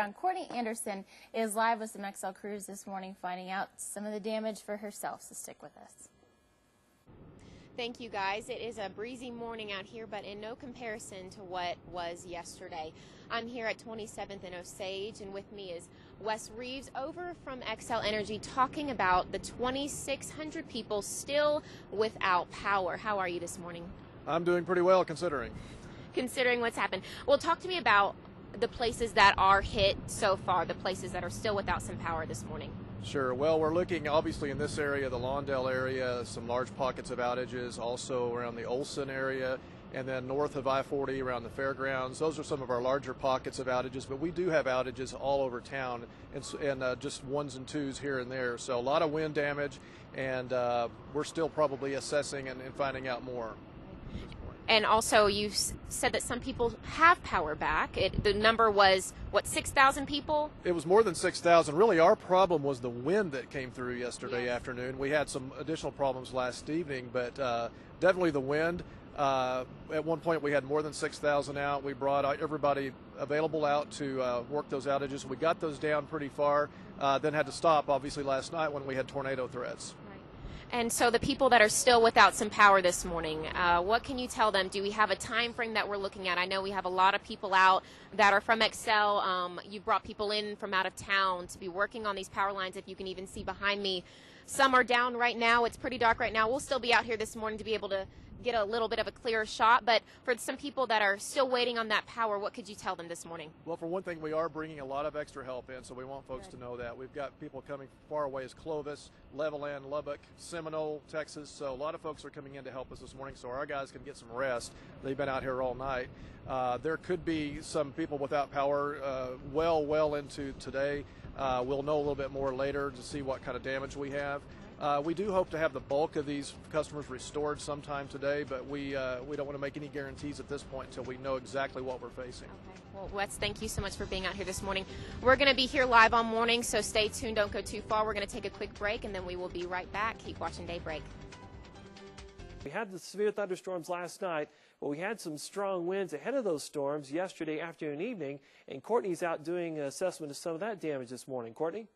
background, Courtney Anderson is live with some XL crews this morning finding out some of the damage for herself, so stick with us. Thank you, guys. It is a breezy morning out here, but in no comparison to what was yesterday. I'm here at 27th and Osage, and with me is Wes Reeves over from XL Energy talking about the 2,600 people still without power. How are you this morning? I'm doing pretty well considering what's happened. Well, talk to me about the places that are hit so far, the places that are still without some power this morning. Sure. Well, we're looking obviously in this area, the Lawndale area, some large pockets of outages, also around the Olson area, and then north of I-40 around the fairgrounds. Those are some of our larger pockets of outages, but we do have outages all over town and just ones and twos here and there. So a lot of wind damage, and we're still probably assessing and finding out more. And also, you said that some people have power back. The number was, what, 6,000 people? It was more than 6,000. Really, our problem was the wind that came through yesterday afternoon. We had some additional problems last evening, but definitely the wind. At one point, we had more than 6,000 out. We brought everybody available out to work those outages. We got those down pretty far, then had to stop, obviously, last night when we had tornado threats. And so the people that are still without some power this morning, what can you tell them? Do we have a time frame that we're looking at? I know we have a lot of people out that are from XL. You've brought people in from out of town to be working on these power lines, if you can even see behind me. Some are down right now. It's pretty dark right now. We'll still be out here this morning to be able to get a little bit of a clearer shot, but for some people that are still waiting on that power, what could you tell them this morning? Well, for one thing, we are bringing a lot of extra help in, so we want folks to know that. We've got people coming far away as Clovis, Levelland, Lubbock, Seminole, Texas, so a lot of folks are coming in to help us this morning so our guys can get some rest. They've been out here all night. There could be some people without power well into today. We'll know a little bit more later to see what kind of damage we have. We do hope to have the bulk of these customers restored sometime today, but we don't want to make any guarantees at this point until we know exactly what we're facing. Okay. Well, Wes, thank you so much for being out here this morning. We're going to be here live all morning, so stay tuned. Don't go too far. We're going to take a quick break, and then we will be right back. Keep watching Daybreak. We had the severe thunderstorms last night, but we had some strong winds ahead of those storms yesterday afternoon and evening, and Courtney's out doing an assessment of some of that damage this morning. Courtney?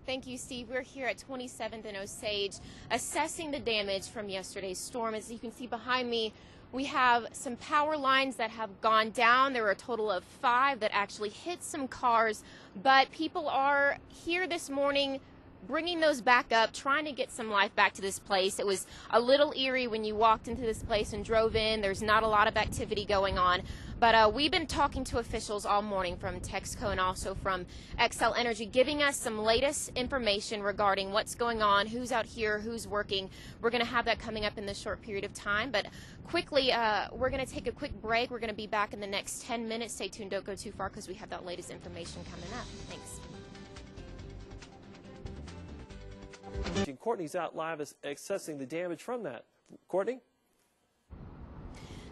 Thank you, Steve. We're here at 27th and Osage assessing the damage from yesterday's storm. As you can see behind me, we have some power lines that have gone down. There were a total of 5 that actually hit some cars, but people are here this morning bringing those back up, trying to get some life back to this place. It was a little eerie when you walked into this place and drove in. There's not a lot of activity going on. But we've been talking to officials all morning from Texco and also from XL Energy, giving us some latest information regarding what's going on, who's out here, who's working. We're going to have that coming up in this short period of time. But quickly, we're going to take a quick break. We're going to be back in the next 10 minutes. Stay tuned. Don't go too far because we have that latest information coming up. Thanks. Courtney's out live assessing the damage from that. Courtney?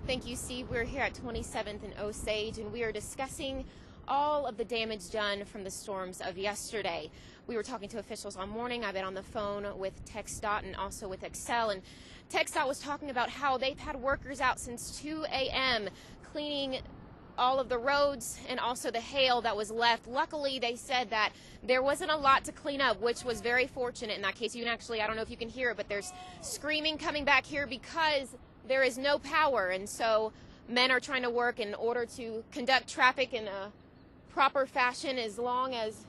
Thank you, Steve. We're here at 27th and Osage, and we are discussing all of the damage done from the storms of yesterday. We were talking to officials all morning. I've been on the phone with TxDOT and also with XL, and TxDOT was talking about how they've had workers out since 2 a.m. cleaning all of the roads and also the hail that was left. Luckily, they said that there wasn't a lot to clean up, which was very fortunate in that case. You can actually, I don't know if you can hear it, but there's screaming coming back here because there is no power, and so men are trying to work in order to conduct traffic in a proper fashion, as long as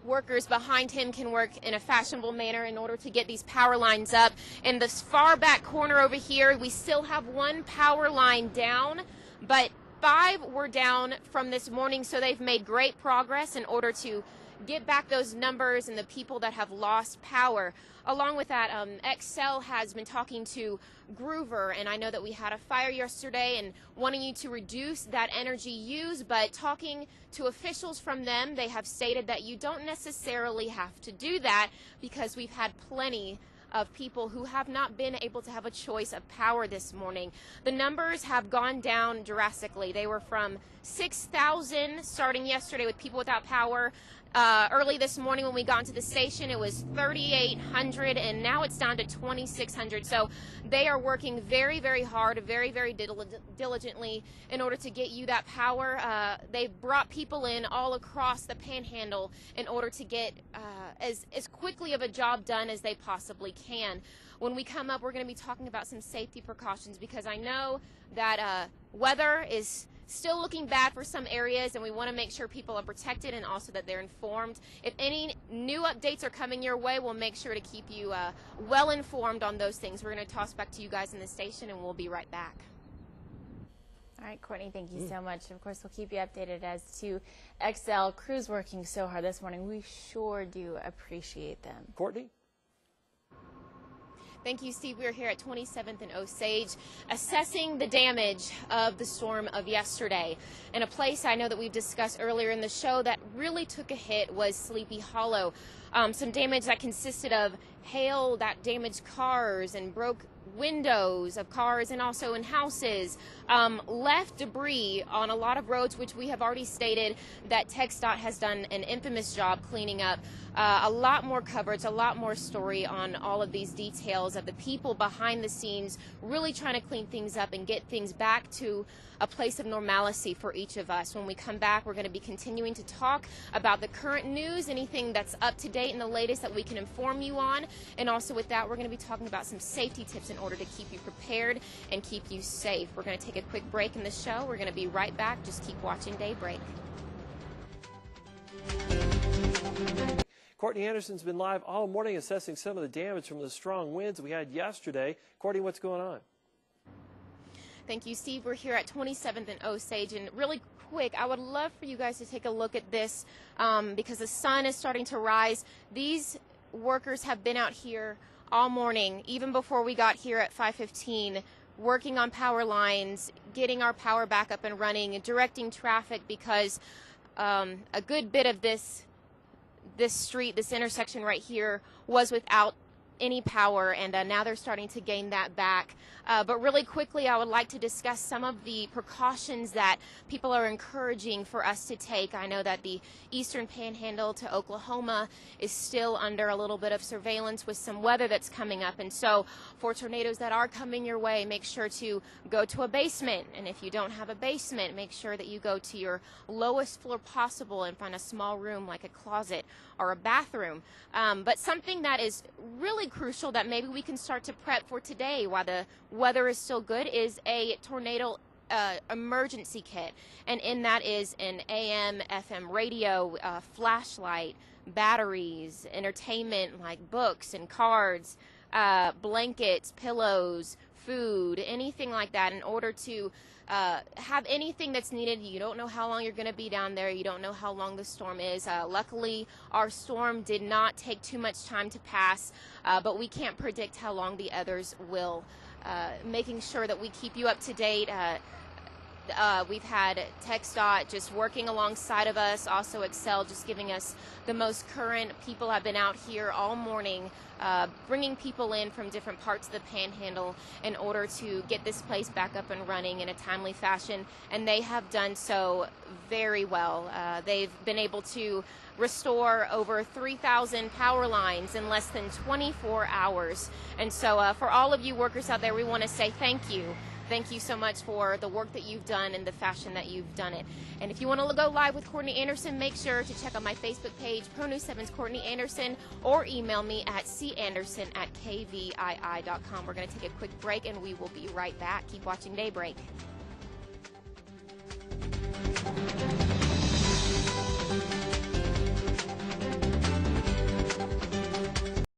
workers behind him can work in a fashionable manner in order to get these power lines up. In this far back corner over here, we still have 1 power line down, but 5 were down from this morning, so they've made great progress in order to get back those numbers and the people that have lost power. Along with that, XL has been talking to Groover, and I know that we had a fire yesterday and wanting you to reduce that energy used, but talking to officials from them, they have stated that you don't necessarily have to do that because we've had plenty of people who have not been able to have a choice of power this morning. The numbers have gone down drastically. They were from 6,000 starting yesterday with people without power. Early this morning when we got into the station, it was 3,800, and now it's down to 2,600. So they are working very, very hard, very, very diligently in order to get you that power. They've brought people in all across the Panhandle in order to get as quickly of a job done as they possibly can. When we come up, we're going to be talking about some safety precautions, because I know that weather is still looking bad for some areas, and we want to make sure people are protected and also that they're informed. If any new updates are coming your way, we'll make sure to keep you well informed on those things. We're going to toss back to you guys in the station, and we'll be right back. All right, Courtney, thank you so much. Of course, we'll keep you updated as to XL crews working so hard this morning. We sure do appreciate them. Courtney? Thank you, Steve. We're here at 27th and Osage assessing the damage of the storm of yesterday. And a place I know that we've discussed earlier in the show that really took a hit was Sleepy Hollow. Some damage that consisted of hail that damaged cars and broke windows of cars and also in houses, left debris on a lot of roads, which we have already stated that TxDOT has done an infamous job cleaning up. A lot more coverage, a lot more story on all of these details of the people behind the scenes really trying to clean things up and get things back to a place of normalcy for each of us. When we come back, we're going to be continuing to talk about the current news, anything that's up to date and the latest that we can inform you on. And also with that, we're going to be talking about some safety tips in order to keep you prepared and keep you safe. We're going to take a quick break in the show. We're going to be right back. Just keep watching Daybreak. Courtney Anderson's been live all morning assessing some of the damage from the strong winds we had yesterday. Courtney, what's going on? Thank you, Steve. We're here at 27th and Osage, and really quick, I would love for you guys to take a look at this because the sun is starting to rise. These workers have been out here all morning, even before we got here at 5:15, working on power lines, getting our power back up and running, and directing traffic, because a good bit of this street, this intersection right here, was without any power, and now they're starting to gain that back. But really quickly, I would like to discuss some of the precautions that people are encouraging for us to take. I know that the eastern panhandle to Oklahoma is still under a little bit of surveillance with some weather that's coming up, and so for tornadoes that are coming your way, make sure to go to a basement, and if you don't have a basement, make sure that you go to your lowest floor possible and find a small room like a closet or a bathroom. But something that is really crucial that maybe we can start to prep for today while the weather is still good is a tornado emergency kit, and in that is an AM, FM radio, flashlight, batteries, entertainment like books and cards, blankets, pillows, food, anything like that, in order to have anything that's needed. You don't know how long you're going to be down there. You don't know how long the storm is. Luckily, our storm did not take too much time to pass, but we can't predict how long the others will. Making sure that we keep you up to date. We've had TxDOT just working alongside of us, also Excel just giving us the most current. People have been out here all morning bringing people in from different parts of the Panhandle in order to get this place back up and running in a timely fashion, and they have done so very well. They've been able to restore over 3,000 power lines in less than 24 hours. And so for all of you workers out there, we want to say thank you. Thank you so much for the work that you've done and the fashion that you've done it. And if you want to go live with Courtney Anderson, make sure to check out my Facebook page, Pro News 7's Courtney Anderson, or email me at canderson@kvii.com. We're going to take a quick break, and we will be right back. Keep watching Daybreak.